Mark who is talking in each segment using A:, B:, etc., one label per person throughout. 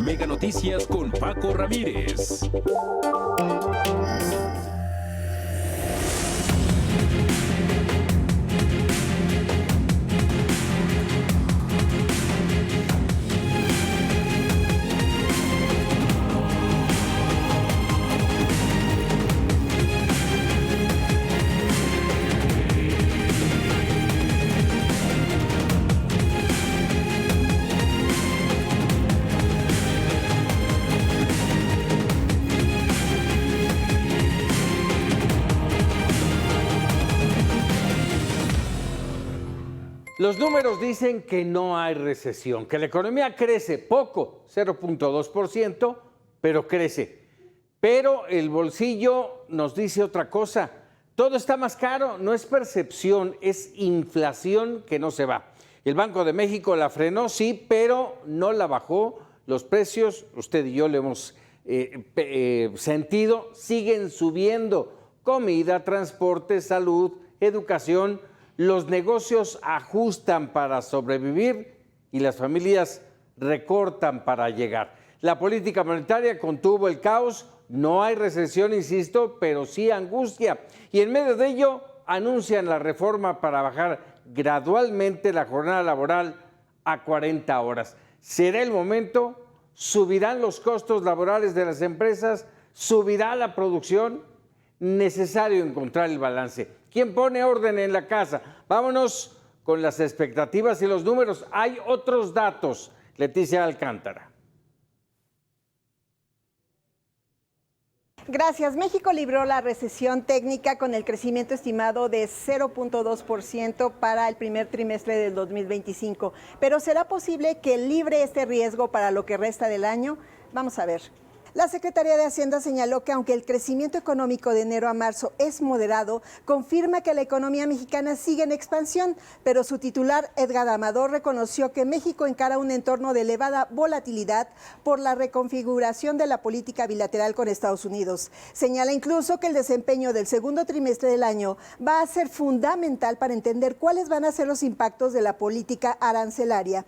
A: Mega Noticias con Paco Ramírez.
B: Los números dicen que no hay recesión, que la economía crece poco, 0.2%, pero crece. Pero el bolsillo nos dice otra cosa. Todo está más caro, no es percepción, es inflación que no se va. El Banco de México la frenó, sí, pero no la bajó. Los precios, usted y yo lo hemos sentido, siguen subiendo. Comida, transporte, salud, educación. Los negocios ajustan para sobrevivir y las familias recortan para llegar. La política monetaria contuvo el caos, no hay recesión, insisto, pero sí angustia. Y en medio de ello anuncian la reforma para bajar gradualmente la jornada laboral a 40 horas. ¿Será el momento? ¿Subirán los costos laborales de las empresas? ¿Subirá la producción? Necesario encontrar el balance. ¿Quién pone orden en la casa? Vámonos con las expectativas y los números. Hay otros datos. Leticia Alcántara.
C: Gracias. México libró la recesión técnica con el crecimiento estimado de 0.2% para el primer trimestre del 2025. Pero ¿será posible que libre este riesgo para lo que resta del año? Vamos a ver. La Secretaría de Hacienda señaló que aunque el crecimiento económico de enero a marzo es moderado, confirma que la economía mexicana sigue en expansión, pero su titular, Edgar Amador, reconoció que México encara un entorno de elevada volatilidad por la reconfiguración de la política bilateral con Estados Unidos. Señala incluso que el desempeño del segundo trimestre del año va a ser fundamental para entender cuáles van a ser los impactos de la política arancelaria.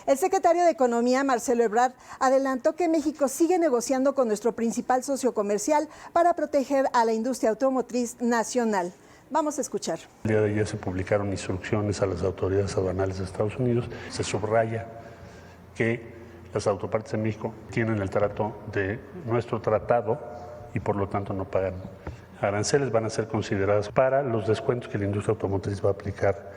C: El secretario de Economía, Marcelo Ebrard, adelantó que México sigue negociando con nuestro principal socio comercial para proteger a la industria automotriz nacional. Vamos a escuchar.
D: El día de ayer se publicaron instrucciones a las autoridades aduanales de Estados Unidos. Se subraya que las autopartes de México tienen el trato de nuestro tratado y por lo tanto no pagan aranceles. Van a ser consideradas para los descuentos que la industria automotriz va a aplicar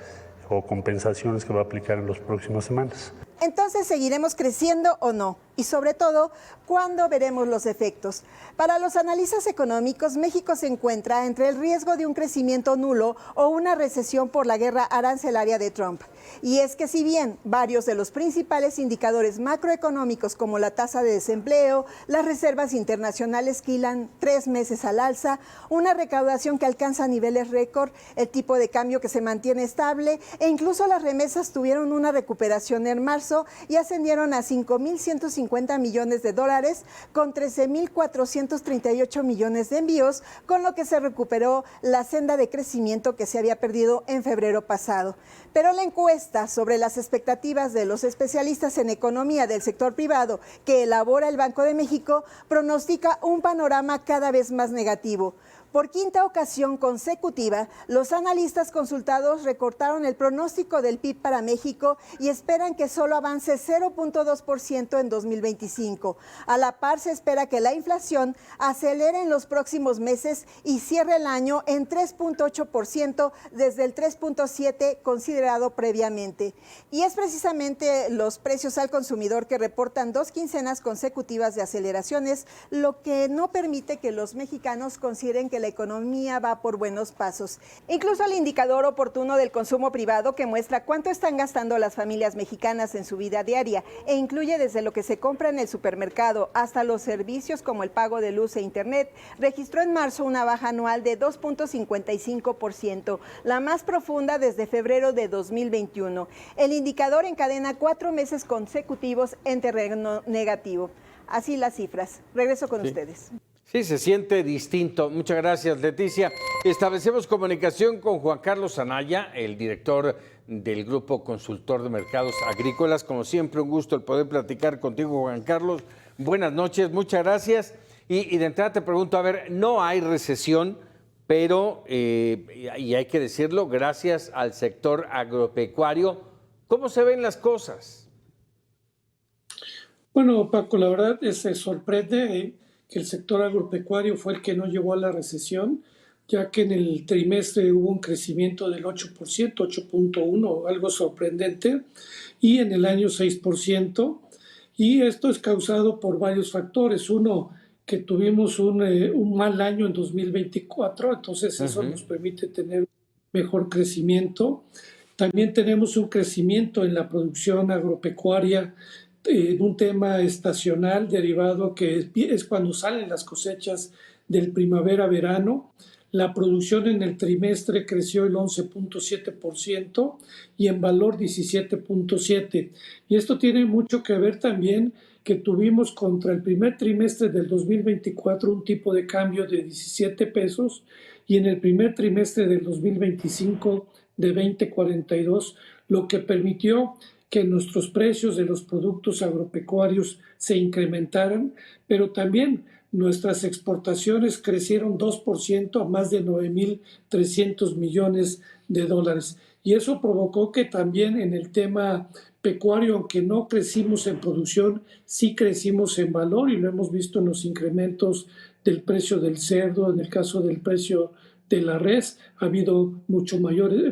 D: o compensaciones que va a aplicar en las próximas semanas.
C: Entonces, ¿seguiremos creciendo o no? Y sobre todo, ¿cuándo veremos los efectos? Para los analistas económicos, México se encuentra entre el riesgo de un crecimiento nulo o una recesión por la guerra arancelaria de Trump. Y es que si bien varios de los principales indicadores macroeconómicos como la tasa de desempleo, las reservas internacionales que hilan 3 meses al alza, una recaudación que alcanza niveles récord, el tipo de cambio que se mantiene estable e incluso las remesas tuvieron una recuperación en marzo y ascendieron a $5.150 millones con 13.438 millones de envíos, con lo que se recuperó la senda de crecimiento que se había perdido en febrero pasado. Pero la encuesta sobre las expectativas de los especialistas en economía del sector privado que elabora el Banco de México pronostica un panorama cada vez más negativo. Por quinta ocasión consecutiva, los analistas consultados recortaron el pronóstico del PIB para México y esperan que solo avance 0.2% en 2025. A la par, se espera que la inflación acelere en los próximos meses y cierre el año en 3.8% desde el 3.7% considerado previamente. Y es precisamente los precios al consumidor que reportan 2 quincenas consecutivas de aceleraciones, lo que no permite que los mexicanos consideren que la economía va por buenos pasos. Incluso el indicador oportuno del consumo privado, que muestra cuánto están gastando las familias mexicanas en su vida diaria e incluye desde lo que se compra en el supermercado hasta los servicios como el pago de luz e internet, registró en marzo una baja anual de 2.55%, la más profunda desde febrero de 2021. El indicador encadena 4 meses consecutivos en terreno negativo. Así las cifras. Regreso con ustedes.
B: Sí, se siente distinto. Muchas gracias, Leticia. Establecemos comunicación con Juan Carlos Anaya, el director del Grupo Consultor de Mercados Agrícolas. Como siempre, un gusto el poder platicar contigo, Juan Carlos. Buenas noches, muchas gracias. Y de entrada te pregunto, a ver, no hay recesión, pero, y hay que decirlo, gracias al sector agropecuario, ¿cómo se ven las cosas?
E: Bueno, Paco, la verdad se sorprende que el sector agropecuario fue el que no llevó a la recesión, ya que en el trimestre hubo un crecimiento del 8%, 8.1, algo sorprendente, y en el año 6%, y esto es causado por varios factores. Uno, que tuvimos un mal año en 2024, entonces eso nos permite tener mejor crecimiento. También tenemos un crecimiento en la producción agropecuaria, un tema estacional derivado que es cuando salen las cosechas del primavera-verano. La producción en el trimestre creció el 11.7% y en valor 17.7%. Y esto tiene mucho que ver también que tuvimos contra el primer trimestre del 2024 un tipo de cambio de 17 pesos y en el primer trimestre del 2025 de 20.42, lo que permitió que nuestros precios de los productos agropecuarios se incrementaran, pero también nuestras exportaciones crecieron 2% a más de 9.300 millones de dólares. Y eso provocó que también en el tema pecuario, aunque no crecimos en producción, sí crecimos en valor y lo hemos visto en los incrementos del precio del cerdo, en el caso del precio de la res, ha habido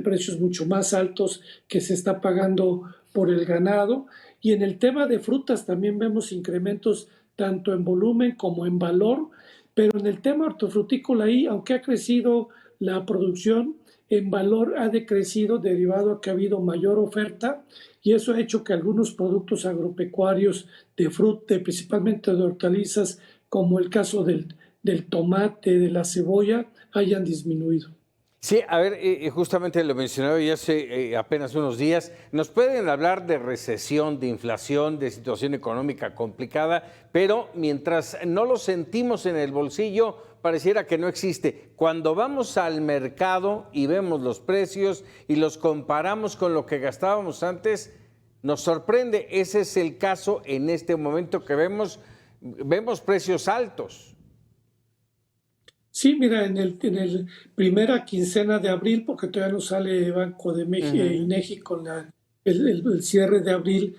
E: precios mucho más altos que se está pagando por el ganado. Y en el tema de frutas también vemos incrementos tanto en volumen como en valor, pero en el tema hortofrutícola ahí, aunque ha crecido la producción, en valor ha decrecido derivado a que ha habido mayor oferta y eso ha hecho que algunos productos agropecuarios de fruta, principalmente de hortalizas, como el caso del tomate, de la cebolla, hayan disminuido.
B: Sí, a ver, justamente lo mencionaba ya hace apenas unos días. ¿Nos pueden hablar de recesión, de inflación, de situación económica complicada? Pero mientras no lo sentimos en el bolsillo, pareciera que no existe. Cuando vamos al mercado y vemos los precios y los comparamos con lo que gastábamos antes, nos sorprende. Ese es el caso en este momento que vemos precios altos.
E: Sí, mira, en el primera quincena de abril, porque todavía no sale Banco de México, INEGI con el cierre de abril,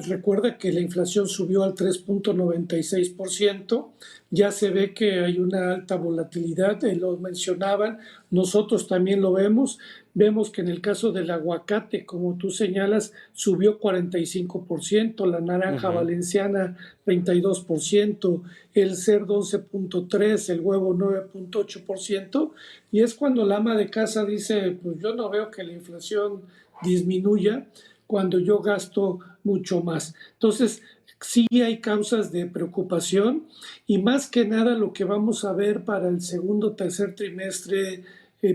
E: recuerda que la inflación subió al 3.96%, ya se ve que hay una alta volatilidad, lo mencionaban, nosotros también lo vemos que en el caso del aguacate, como tú señalas, subió 45%, la naranja valenciana 32%, el cerdo 11.3%, el huevo 9.8%, y es cuando la ama de casa dice, pues yo no veo que la inflación disminuya cuando yo gasto mucho más. Entonces, sí hay causas de preocupación y más que nada lo que vamos a ver para el segundo, tercer trimestre,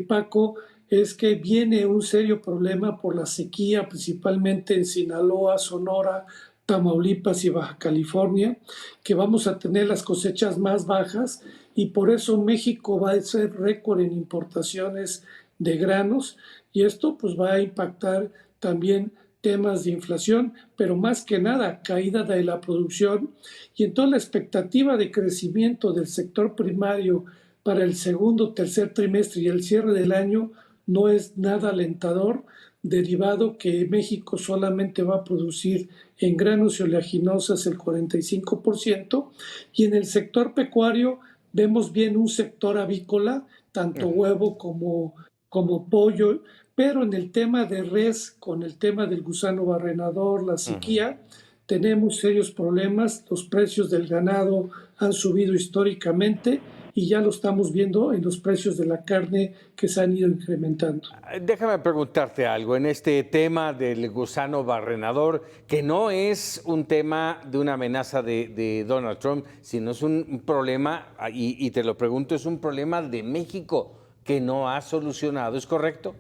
E: Paco, es que viene un serio problema por la sequía, principalmente en Sinaloa, Sonora, Tamaulipas y Baja California, que vamos a tener las cosechas más bajas y por eso México va a ser récord en importaciones de granos y esto pues va a impactar también temas de inflación, pero más que nada caída de la producción y entonces la expectativa de crecimiento del sector primario para el segundo, tercer trimestre y el cierre del año no es nada alentador, derivado que México solamente va a producir en granos y oleaginosas el 45% y en el sector pecuario vemos bien un sector avícola, tanto huevo como pollo, pero en el tema de res, con el tema del gusano barrenador, la sequía, tenemos serios problemas, los precios del ganado han subido históricamente y ya lo estamos viendo en los precios de la carne que se han ido incrementando.
B: Déjame preguntarte algo en este tema del gusano barrenador, que no es un tema de una amenaza de Donald Trump, sino es un problema, y te lo pregunto, es un problema de México que no ha solucionado, ¿es correcto?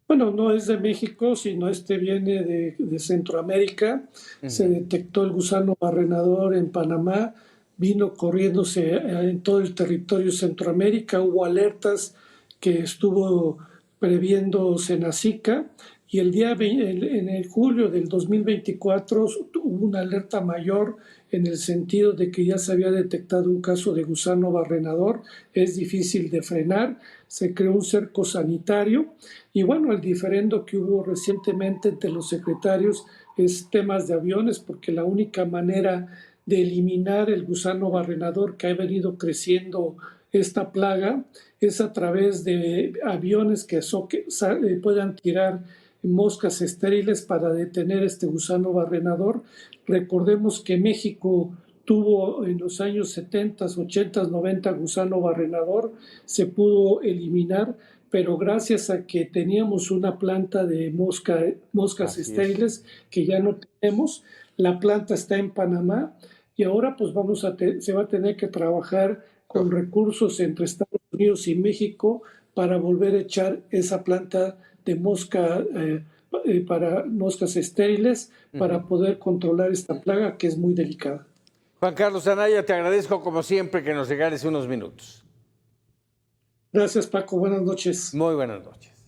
E: Bueno, no es de México, sino viene de Centroamérica. Se detectó el gusano barrenador en Panamá, vino corriéndose en todo el territorio de Centroamérica, hubo alertas que estuvo previendo Senacica, y en el julio del 2024 hubo una alerta mayor en el sentido de que ya se había detectado un caso de gusano barrenador. Es difícil de frenar, se creó un cerco sanitario, y bueno, el diferendo que hubo recientemente entre los secretarios es temas de aviones, porque la única manera de eliminar el gusano barrenador que ha venido creciendo esta plaga es a través de aviones que puedan tirar moscas estériles para detener este gusano barrenador. Recordemos que México tuvo en los años 70, 80, 90 gusano barrenador, se pudo eliminar, pero gracias a que teníamos una planta de moscas estériles que ya no tenemos, la planta está en Panamá, y ahora pues se va a tener que trabajar con recursos entre Estados Unidos y México para volver a echar esa planta de para moscas estériles, para poder controlar esta plaga que es muy delicada.
B: Juan Carlos Anaya, te agradezco como siempre que nos regales unos minutos.
E: Gracias, Paco. Buenas noches.
B: Muy buenas noches.